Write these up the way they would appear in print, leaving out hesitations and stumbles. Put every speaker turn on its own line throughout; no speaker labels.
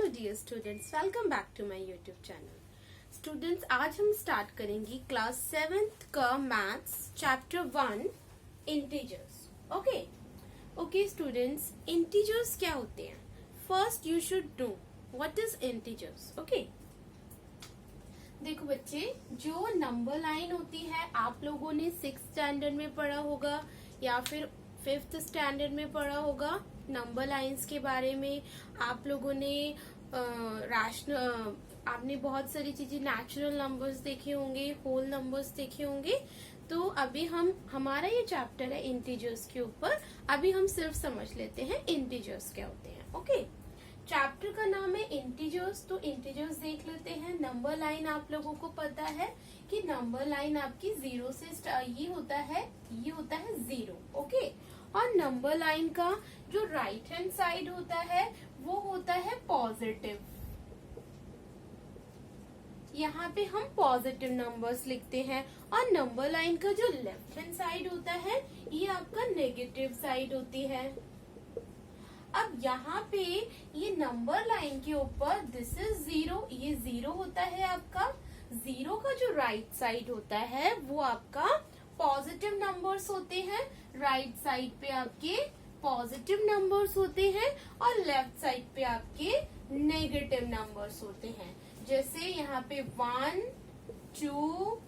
Dear students, welcome back to my YouTube channel. Students, आज हम start करेंगे class 7th का maths chapter 1 integers. Okay students, integers क्या होते हैं? First you should know what is integers. Okay, देखो बच्चे, जो नंबर लाइन होती है आप लोगों ने 6th स्टैंडर्ड में पढ़ा होगा या फिर 5th स्टैंडर्ड में पढ़ा होगा। नंबर लाइंस के बारे में आप लोगों ने आपने बहुत सारी चीजें, नेचुरल नंबर्स देखे होंगे, होल नंबर्स देखे होंगे। तो अभी हमारा ये चैप्टर है इंटीजर्स के ऊपर। अभी हम सिर्फ समझ लेते हैं इंटीजर्स क्या होते हैं। ओके, चैप्टर का नाम है इंटीजर्स, तो इंटीजर्स देख लेते हैं। नंबर लाइन आप लोगों को पता है कि नंबर लाइन आपकी 0 से ये होता है 0। ओके, और नंबर लाइन का जो राइट हैंड साइड होता है वो होता है पॉजिटिव। यहाँ पे हम पॉजिटिव नंबर्स लिखते हैं। और नंबर लाइन का जो लेफ्ट हैंड साइड होता है ये आपका नेगेटिव साइड होती है। अब यहाँ पे ये नंबर लाइन के ऊपर दिस इज 0, ये 0 होता है आपका। 0 का जो राइट साइड होता है वो आपका पॉजिटिव नंबर्स होते हैं। राइट साइड पे आपके पॉजिटिव नंबर्स होते हैं और लेफ्ट साइड पे आपके नेगेटिव नंबर्स होते हैं। जैसे यहाँ पे 1, 2,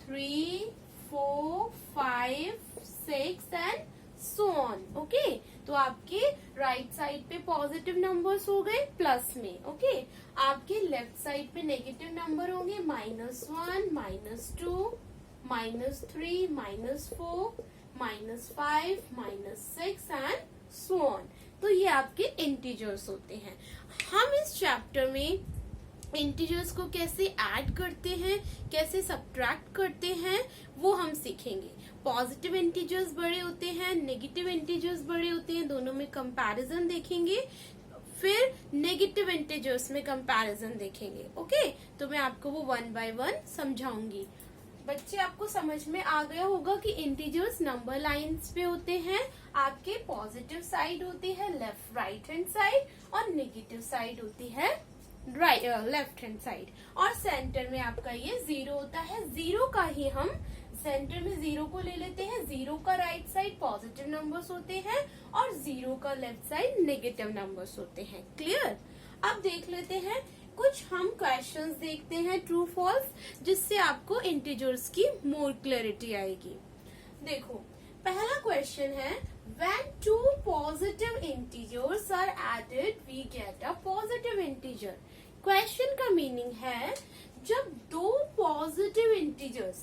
3, 4, 5, 6 एंड सो ऑन। ओके, तो आपके राइट साइड पे पॉजिटिव नंबर्स हो गए प्लस में। ओके, आपके लेफ्ट साइड पे नेगेटिव नंबर होंगे -1, -2, -3, -4, -5, -6 एंड सो ऑन। तो ये आपके इंटीजर्स होते हैं। हम इस चैप्टर में इंटीजर्स को कैसे ऐड करते हैं, कैसे सब्ट्रैक्ट करते हैं, वो हम सीखेंगे। पॉजिटिव इंटीजर्स बड़े होते हैं, नेगेटिव इंटीजर्स बड़े होते हैं, दोनों में कंपैरिजन देखेंगे। फिर नेगेटिव इंटीजर्स में कंपैरिजन देखेंगे। ओके, तो मैं आपको वो 1 बाय 1 समझाऊंगी। बच्चे, आपको समझ में आ गया होगा कि इंटीजर्स नंबर लाइंस पे होते हैं। आपके पॉजिटिव साइड होती है राइट हैंड साइड और नेगेटिव साइड होती है लेफ्ट हैंड साइड। और सेंटर में आपका ये 0 होता है। 0 का ही हम सेंटर में 0 को ले लेते हैं। 0 का राइट साइड पॉजिटिव नंबर्स होते हैं और 0 का लेफ्ट साइड नेगेटिव नंबर्स होते हैं। क्लियर? अब देख लेते हैं कुछ हम क्वेश्चंस देखते हैं ट्रू फॉल्स, जिससे आपको इंटीजर्स की मोर क्लैरिटी आएगी। देखो, पहला क्वेश्चन है when two positive integers are added we get a positive integer। Question का मीनिंग है जब दो पॉजिटिव इंटीजर्स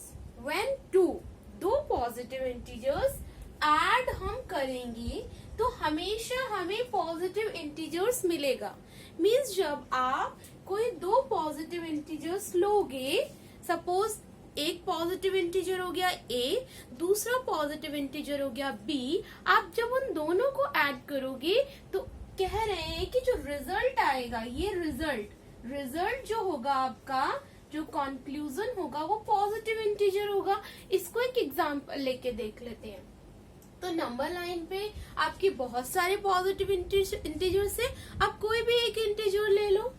दो पॉजिटिव इंटीजर्स ऐड हम करेंगे तो हमेशा हमें पॉजिटिव इंटीजर्स मिलेगा। मीन्स जब आप कोई दो पॉजिटिव इंटीजर्स लोगे, सपोज एक पॉजिटिव इंटीजर हो गया a, दूसरा पॉजिटिव इंटीजर हो गया b, आप जब उन दोनों को ऐड करोगे तो कह रहे हैं कि जो रिजल्ट आएगा, ये रिजल्ट जो होगा आपका, जो कंक्लूजन होगा वो पॉजिटिव इंटीजर होगा। इसको एक एग्जांपल लेके देख लेते हैं। तो नंबर लाइन पे आपके बहुत सारे पॉजिटिव इंटीजर्स है। आप कोई भी एक इंटीजर ले लो,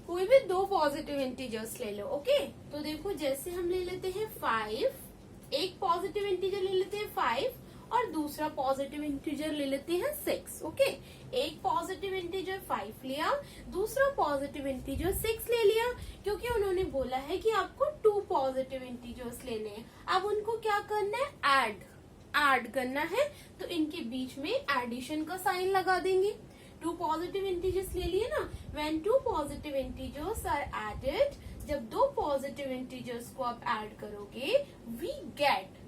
कोई भी दो पॉजिटिव इंटीजर्स ले लो। ओके, तो देखो जैसे हम ले लेते हैं 5, एक पॉजिटिव इंटीजर ले लेते हैं 5 और दूसरा पॉजिटिव इंटीजर ले लेते हैं 6। ओके, एक पॉजिटिव इंटीजर 5 लिया, दूसरा पॉजिटिव इंटीजर 6 ले लिया, क्योंकि उन्होंने बोला है कि आपको 2 पॉजिटिव इंटीजर्स लेने हैं। अब उनको क्या करना है? ऐड करना है। तो इनके बीच में एडिशन का साइन लगा देंगे। 2 पॉजिटिव इंटीजर्स ले लिए ना। When 2 positive integers are added, जब दो पॉजिटिव इंटीजर्स को आप ऐड करोगे,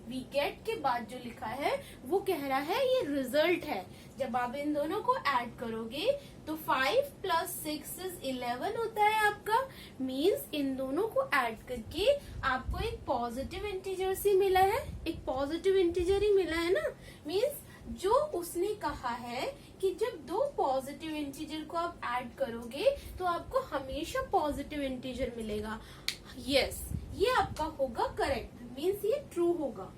वी गेट के बाद जो लिखा है वो कह रहा है ये रिजल्ट है। जब आप इन दोनों को ऐड करोगे तो 5 + 6 = 11 होता है आपका। मीन्स इन दोनों को ऐड करके आपको एक पॉजिटिव इंटीजर ही मिला है, एक पॉजिटिव इंटीजर ही मिला है ना। मीन्स जो उसने कहा है कि जब दो पॉजिटिव इंटीजर को आप ऐड करोगे तो आपको हमेशा पॉजिटिव इंटीजर मिलेगा। यस, ये आपका होगा करेक्ट, मीन्स ये ट्रू होगा।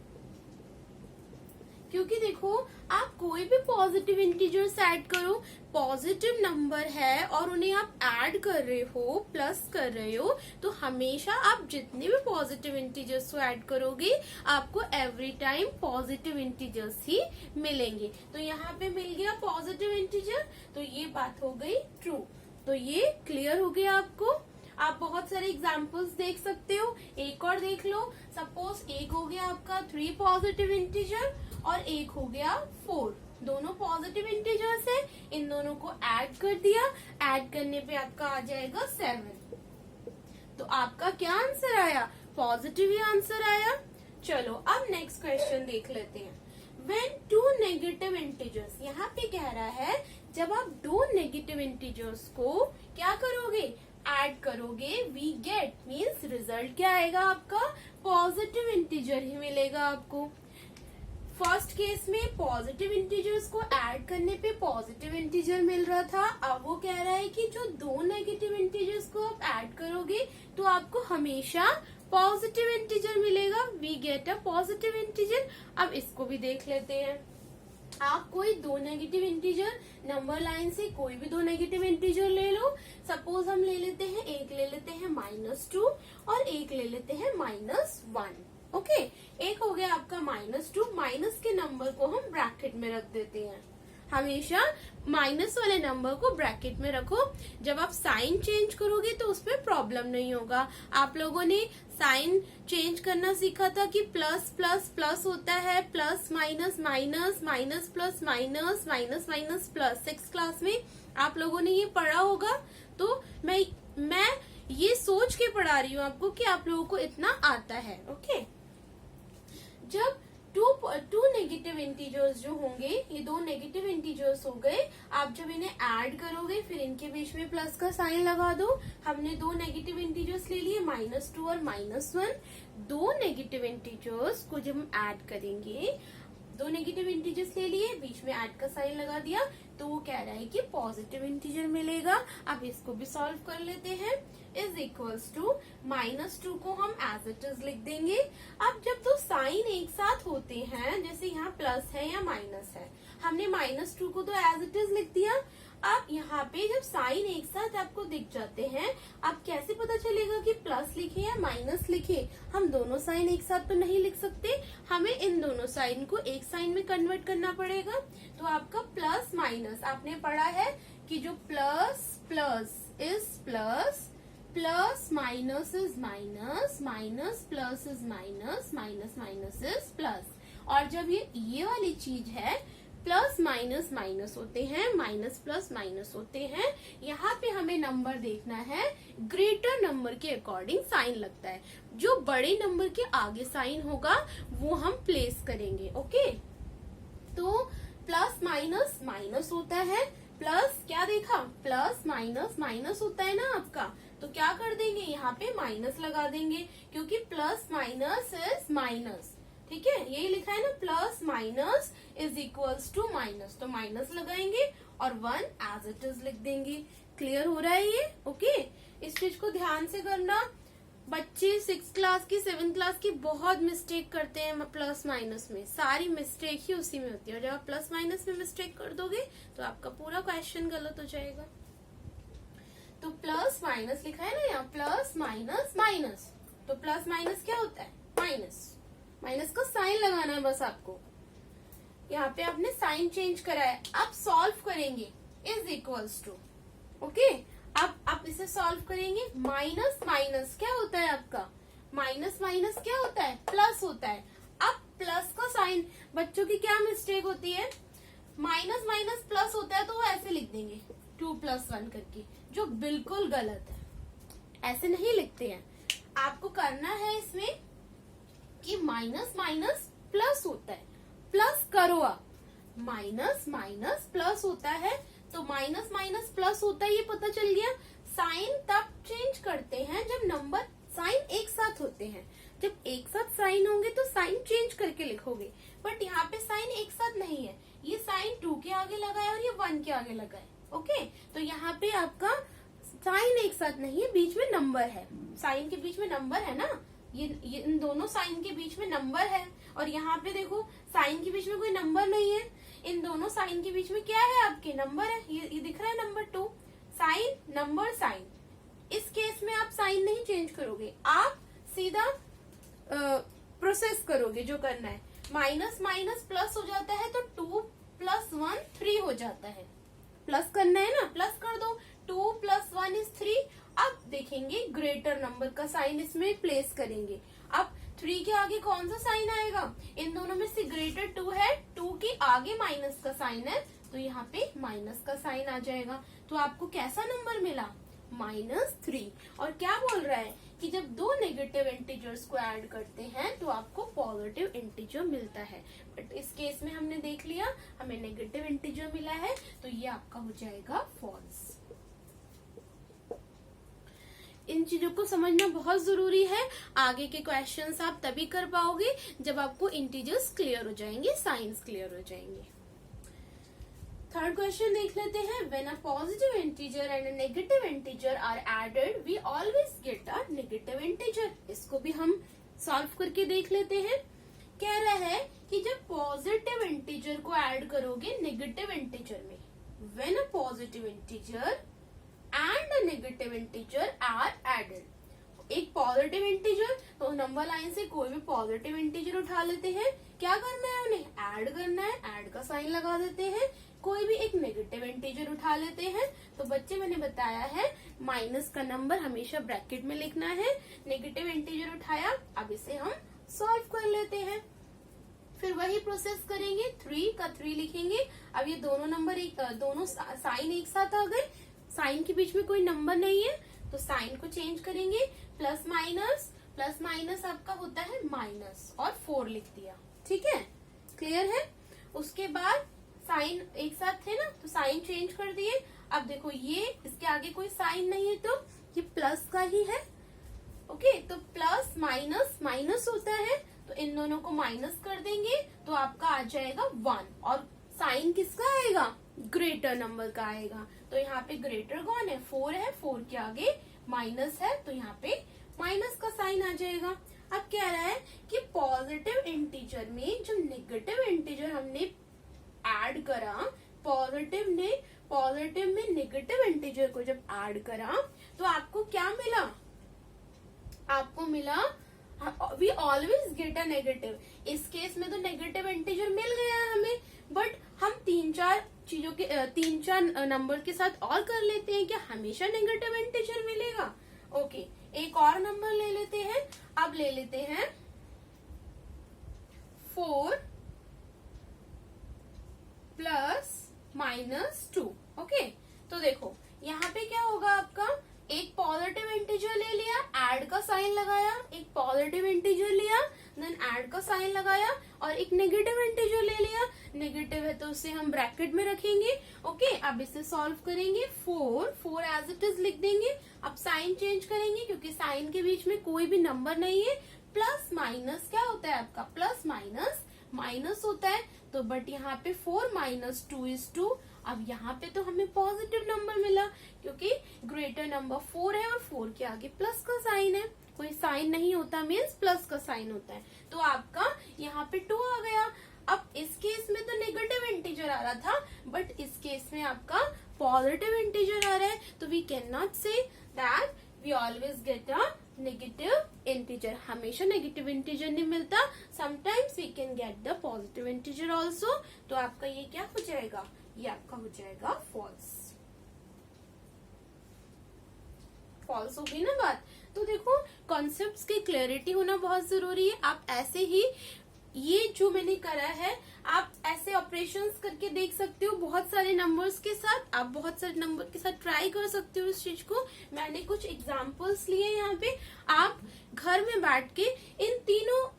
क्योंकि देखो आप कोई भी पॉजिटिव इंटीजर्स ऐड करो, पॉजिटिव नंबर है और उन्हें आप ऐड कर रहे हो, प्लस कर रहे हो, तो हमेशा आप जितने भी पॉजिटिव इंटीजर्स को ऐड करोगे आपको एवरी टाइम पॉजिटिव इंटीजर्स ही मिलेंगे। तो यहाँ पे मिल गया पॉजिटिव इंटीजर, तो ये बात हो गई ट्रू। तो ये क्लियर हो गया आपको। आप बहुत सारे एग्जाम्पल्स देख सकते हो, एक और देख लो। सपोज एक हो गया आपका 3 पॉजिटिव इंटीजर और एक हो गया 4, दोनों पॉजिटिव इंटीजर्स है, इन दोनों को ऐड कर दिया, ऐड करने पे आपका आ जाएगा 7। तो आपका क्या आंसर आया? पॉजिटिव ही आंसर आया। चलो अब नेक्स्ट क्वेश्चन देख लेते हैं। When 2 नेगेटिव इंटीजर्स, यहाँ पे कह रहा है जब आप 2 नेगेटिव इंटीजर्स को क्या करोगे? ऐड करोगे, वी गेट मीन्स रिजल्ट क्या आएगा आपका? पॉजिटिव इंटीजर ही मिलेगा आपको। फर्स्ट केस में पॉजिटिव इंटीजर्स को ऐड करने पे पॉजिटिव इंटीजर मिल रहा था, अब वो कह रहा है कि जो 2 नेगेटिव इंटीजर्स को आप ऐड करोगे तो आपको हमेशा पॉजिटिव इंटीजर मिलेगा, we get a positive integer. अब इसको भी देख लेते हैं। आप कोई 2 नेगेटिव इंटीजर नंबर लाइन से कोई भी 2 नेगेटिव इंटीजर ले लो। सपोज हम ले लेते हैं, एक ले लेते हैं -2 और एक ले लेते हैं -1। ओके, एक हो गया आपका -2, माइनस के नंबर को हम ब्रैकेट में रख देते हैं। हमेशा माइनस वाले नंबर को ब्रैकेट में रखो, जब आप साइन चेंज करोगे तो उसमें प्रॉब्लम नहीं होगा। आप लोगों ने साइन चेंज करना सीखा था कि प्लस प्लस प्लस होता है, plus minus minus, minus plus minus, minus minus plus. 6th class में आप लोगों ने ये पढ़ा होगा। तो मैं ये सोच के पढ़ा रही हूँ आपको कि आप लोगों को इतना आता है। ओके, जब टू नेगेटिव इंटीजर्स जो होंगे, ये 2 नेगेटिव इंटीजर्स हो गए, आप जब इन्हें ऐड करोगे फिर इनके बीच में प्लस का साइन लगा दो। हमने 2 नेगेटिव इंटीजर्स ले लिए, -2 और -1। 2 नेगेटिव इंटीजर्स को जब हम ऐड करेंगे, 2 नेगेटिव इंटीजर्स ले लिए, बीच में ऐड का साइन लगा दिया, तो वो कह रहा है कि पॉजिटिव इंटीजर मिलेगा। अब इसको भी सॉल्व कर लेते हैं। इज इक्वल्स टू -2 को हम एज इट इज लिख देंगे। अब जब 2 साइन एक साथ होते हैं, जैसे यहाँ प्लस है या माइनस है, हमने -2 को तो एज इट इज लिख दिया। अब यहाँ पे जब साइन एक साथ आपको दिख जाते हैं, अब कैसे पता चलेगा कि प्लस लिखे या माइनस लिखे? हम दोनों साइन एक साथ तो नहीं लिख सकते, हमें इन दोनों साइन को एक साइन में कन्वर्ट करना पड़ेगा। तो आपका प्लस माइनस, आपने पढ़ा है कि जो plus plus is plus, plus minus is minus, minus plus is minus, minus minus is plus. और जब ये वाली चीज है, प्लस माइनस माइनस होते हैं, माइनस प्लस माइनस होते हैं। यहाँ पे हमें नंबर देखना है, ग्रेटर नंबर के अकॉर्डिंग साइन लगता है। जो बड़े नंबर के आगे साइन होगा वो हम प्लेस करेंगे। ओके, तो प्लस माइनस माइनस होता है, प्लस क्या देखा, प्लस माइनस माइनस होता है ना आपका, तो क्या कर देंगे, यहाँ पे माइनस लगा देंगे, क्योंकि प्लस माइनस इज माइनस। ठीक है, यही लिखा है ना, plus minus is equals to minus, तो माइनस लगाएंगे और 1 एज इट इज लिख देंगे। क्लियर हो रहा है ये? ओके, इस चीज को ध्यान से करना। बच्चे 6th क्लास की 7th क्लास की बहुत मिस्टेक करते हैं प्लस माइनस में, सारी मिस्टेक ही उसी में होती है। और जब आप प्लस माइनस में मिस्टेक कर दोगे तो आपका पूरा क्वेश्चन गलत हो जाएगा। तो प्लस माइनस लिखा है ना यहाँ, प्लस माइनस माइनस, तो प्लस माइनस क्या होता है, माइनस। माइनस का साइन लगाना है बस आपको। यहाँ पे आपने साइन चेंज करा है। अब सॉल्व करेंगे, इज इक्वल्स टू। ओके, अब आप इसे सॉल्व करेंगे। माइनस माइनस क्या होता है आपका, माइनस माइनस क्या होता है, प्लस होता है। अब प्लस का साइन, बच्चों की क्या मिस्टेक होती है, माइनस माइनस प्लस होता है तो वो ऐसे लिख देंगे 2 + 1 करके, जो बिल्कुल गलत है। ऐसे नहीं लिखते हैं। आपको करना है इसमें कि माइनस माइनस प्लस होता है, प्लस करो आप। माइनस माइनस प्लस होता है, तो माइनस माइनस प्लस होता है, ये पता चल गया। साइन तब चेंज करते हैं जब नंबर साइन एक साथ होते हैं। जब एक साथ साइन होंगे तो साइन चेंज करके लिखोगे, बट यहाँ पे साइन एक साथ नहीं है, ये साइन 2 के आगे लगा है और ये 1 के आगे लगा है। ओके, तो यहाँ पे आपका साइन एक साथ नहीं है, बीच में नंबर है, साइन के बीच में नंबर है ना, ये इन दोनों साइन के बीच में नंबर है, और यहाँ पे देखो साइन के बीच में कोई नंबर नहीं है। इन दोनों साइन के बीच में क्या है आपके, नंबर है। ये दिख रहा है नंबर 2, साइन नंबर साइन। इस केस में आप साइन नहीं चेंज करोगे, आप सीधा प्रोसेस करोगे जो करना है। माइनस माइनस प्लस हो जाता है, तो 2 + 1 3 हो जाता है। प्लस करना है ना, प्लस कर दो। 2 + 1 = 3। अब देखेंगे ग्रेटर नंबर का साइन इसमें प्लेस करेंगे। अब 3 के आगे कौन सा साइन आएगा, इन दोनों में से ग्रेटर 2 है, 2 के आगे माइनस का साइन है, तो यहाँ पे माइनस का साइन आ जाएगा। तो आपको कैसा नंबर मिला, -3। और क्या बोल रहा है कि जब दो नेगेटिव इंटीजर्स को ऐड करते हैं तो आपको पॉजिटिव इंटीजर मिलता है। बट इस केस में हमने देख लिया हमें नेगेटिव इंटीजर मिला है, तो ये आपका हो जाएगा फॉल्स। इन चीजों को समझना बहुत जरूरी है। आगे के क्वेश्चंस आप तभी कर पाओगे जब आपको इंटीजर्स क्लियर हो जाएंगे, साइंस क्लियर हो जाएंगे। थर्ड क्वेश्चन देख लेते हैं। When a positive integer and a negative integer are added we always get a negative integer. इसको भी हम सॉल्व करके देख लेते हैं। कह रहा है कि जब पॉजिटिव इंटीजर को ऐड करोगे नेगेटिव इंटीजर में, when a positive integer and a negative integer are added, एक पॉजिटिव इंटीजर, तो नंबर लाइन से कोई भी पॉजिटिव इंटीजर उठा लेते हैं। क्या करना है उन्हें, ऐड करना है, ऐड का साइन लगा देते हैं। कोई भी एक नेगेटिव इंटीजर उठा लेते हैं। तो बच्चे मैंने बताया है माइनस का नंबर हमेशा ब्रैकेट में लिखना है। नेगेटिव इंटीजर उठाया, अब इसे हम सॉल्व कर लेते हैं। फिर वही प्रोसेस करेंगे, 3 का 3 लिखेंगे। अब ये दोनों नंबर दोनों साइन एक साथ आ गए, साइन के बीच में कोई नंबर नहीं है, तो साइन को चेंज करेंगे। प्लस माइनस आपका होता है माइनस, और 4 लिख दिया। ठीक है, क्लियर है। उसके बाद साइन एक साथ थे ना, तो साइन चेंज कर दिए। अब देखो ये इसके आगे कोई साइन नहीं है, तो ये प्लस का ही है। ओके, तो प्लस माइनस माइनस होता है, तो इन दोनों को माइनस कर देंगे, तो आपका आ जाएगा 1। और साइन किसका आएगा, ग्रेटर नंबर का आएगा। तो यहाँ पे ग्रेटर कौन है, 4 है, 4 के आगे माइनस है, तो यहाँ पे माइनस का साइन आ जाएगा। अब कह रहा है कि पॉजिटिव इंटीजर में जो नेगेटिव इंटीजर हमने ऐड करा, पॉजिटिव में नेगेटिव इंटीजर को जब ऐड करा, तो आपको क्या मिला, आपको मिला we always get a negative. इस केस में तो नेगेटिव इंटीजर मिल गया हमें, बट हम 3-4 नंबर के साथ और कर लेते हैं, क्या हमेशा नेगेटिव इंटीजर मिलेगा। ओके, एक और नंबर ले लेते हैं। अब ले लेते हैं 4 + -2। ओके, तो देखो यहाँ पे क्या होगा, आपका एक पॉजिटिव इंटीजर ले लिया, ऐड का साइन लगाया, एक पॉजिटिव इंटीजर लिया, देन ऐड का साइन लगाया, और एक नेगेटिव इंटीजर ले लिया। नेगेटिव है तो उसे हम ब्रैकेट में रखेंगे। ओके, अब इसे सॉल्व करेंगे। 4 एज इट इज लिख देंगे। अब साइन चेंज करेंगे, क्योंकि साइन के बीच में कोई भी नंबर नहीं है। प्लस माइनस क्या होता है आपका, प्लस माइनस माइनस होता है, तो बट यहाँ पे 4 - 2 = 2। अब यहाँ पे तो हमें पॉजिटिव नंबर मिला, क्योंकि ग्रेटर नंबर 4 है, और 4 के आगे प्लस का साइन है। कोई साइन नहीं होता मीन्स प्लस का साइन होता है, तो आपका यहाँ पे 2 आ गया। अब इस केस में तो नेगेटिव इंटीजर आ रहा था, बट इस केस में आपका पॉजिटिव इंटीजर आ रहा है, तो we can not say that we always get a negative integer. हमेशा नेगेटिव इंटीजर नहीं मिलता, sometimes we can get the positive integer also. तो आपका ये क्या हो जाएगा, ये आपका हो जाएगा फॉल्स। फॉल्स होगी ना बात। तो देखो कॉन्सेप्ट्स की क्लैरिटी होना बहुत जरूरी है। आप ऐसे ही ये जो मैंने करा है, आप ऐसे ऑपरेशंस करके देख सकते हो बहुत सारे नंबर्स के साथ। आप बहुत सारे नंबर के साथ ट्राई कर सकते हो इस चीज को। मैंने कुछ एग्जांपल्स लिए यहाँ पे, आप घर में बैठ के इन तीनों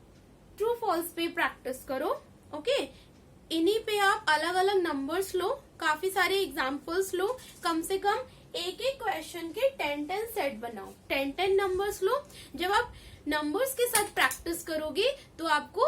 ट्रू फॉल्स पे प्रैक्टिस करो। ओके, इन्हीं पे आप अलग अलग नंबर्स लो, काफी सारे एग्जाम्पल्स लो, कम से कम एक एक क्वेश्चन के 10-10 सेट बनाओ, 10-10 नंबर्स लो। जब आप नंबर्स के साथ प्रैक्टिस करोगे तो आपको